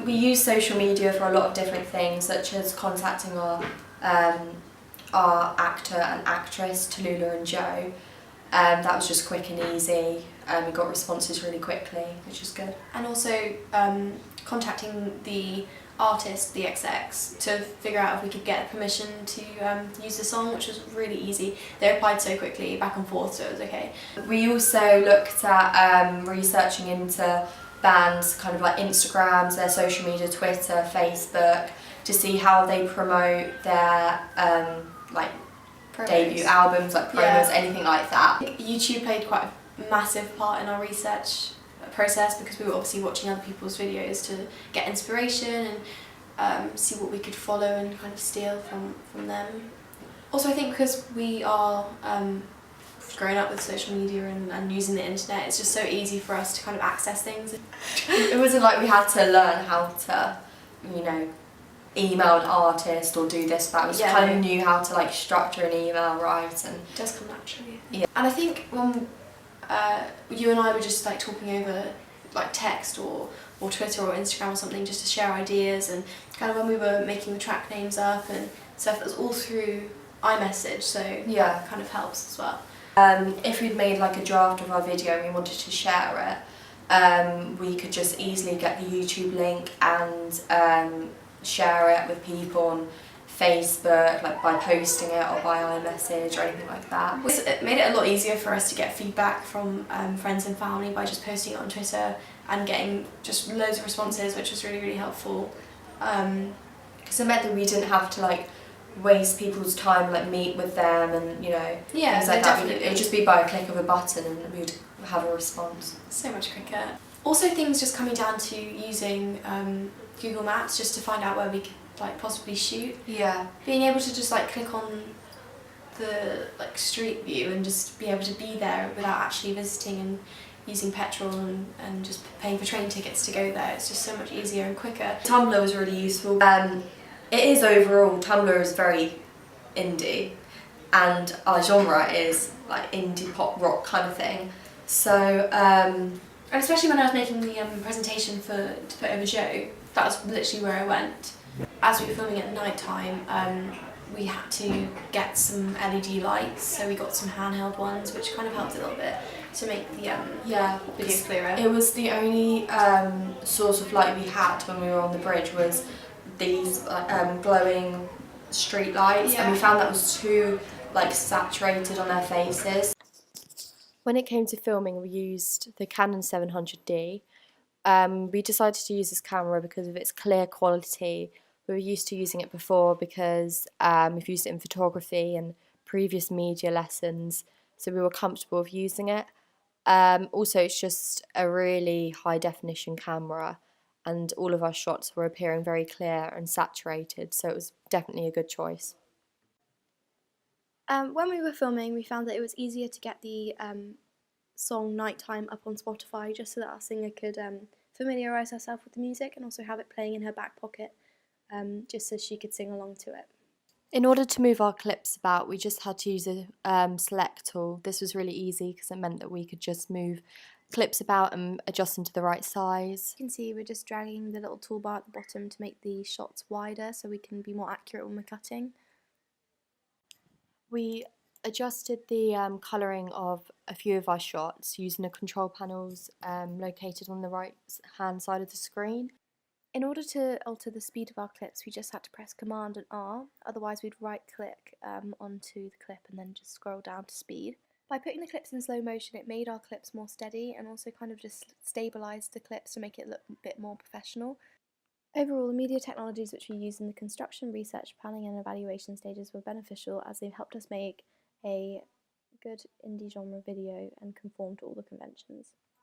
We use social media for a lot of different things, such as contacting our actor and actress, Tallulah and Joe. That was just quick and easy. We got responses really quickly, which is good. And also contacting the artist, the XX, to figure out if we could get permission to use the song, which was really easy. They replied so quickly, back and forth, so it was okay. We also looked at researching into bands' kind of like Instagrams, their social media, Twitter, Facebook, to see how they promote their like debut albums, like promos, anything like that. YouTube played quite a massive part in our research process because we were obviously watching other people's videos to get inspiration and see what we could follow and kind of steal from them. Also, I think because we are growing up with social media and using the internet, it's just so easy for us to kind of access things. It wasn't like we had to learn how to, you know, email an artist or do this, that. We kind of knew how to like structure an email right, and it does come naturally. Yeah. And I think when you and I were just like talking over like text or Twitter or Instagram or something just to share ideas, and kind of when we were making the track names up and stuff, that was all through iMessage, so that kind of helps as well. If we'd made like a draft of our video and we wanted to share it, we could just easily get the YouTube link and share it with people on Facebook, like by posting it or by iMessage or anything like that. It made it a lot easier for us to get feedback from friends and family by just posting it on Twitter and getting just loads of responses, which was really, really helpful. Because it meant that we didn't have to like waste people's time, like meet with them and, you know, things like that. It would just be by a click of a button and we'd have a response. So much quicker. Also, things just coming down to using Google Maps just to find out where we could like possibly shoot. Yeah. Being able to just like click on the like street view and just be able to be there without actually visiting and using petrol and just paying for train tickets to go there. It's just so much easier and quicker. Tumblr was really useful. It is overall, Tumblr is very indie, and our genre is like indie pop rock kind of thing. So, and especially when I was making the presentation to put over Joe, that was literally where I went. As we were filming at night time, we had to get some LED lights, so we got some handheld ones, which kind of helped a little bit to make the video clearer. It was the only source of light we had when we were on the bridge was these glowing street lights, and we found that was too like saturated on their faces. When it came to filming, we used the Canon 700D. We decided to use this camera because of its clear quality. We were used to using it before because we've used it in photography and previous media lessons, so we were comfortable with using it. Also, it's just a really high definition camera, and all of our shots were appearing very clear and saturated, so it was definitely a good choice. When we were filming, we found that it was easier to get the song Nighttime up on Spotify, just so that our singer could familiarise herself with the music and also have it playing in her back pocket, just so she could sing along to it. In order to move our clips about, we just had to use a select tool. This was really easy because it meant that we could just move clips about and adjust them to the right size. You can see we're just dragging the little toolbar at the bottom to make the shots wider so we can be more accurate when we're cutting. We adjusted the colouring of a few of our shots using the control panels located on the right hand side of the screen. In order to alter the speed of our clips, we just had to press Command and R, otherwise we'd right click onto the clip and then just scroll down to speed. By putting the clips in slow motion, it made our clips more steady and also kind of just stabilised the clips to make it look a bit more professional. Overall, the media technologies which we used in the construction, research, planning and evaluation stages were beneficial as they've helped us make a good indie genre video and conform to all the conventions.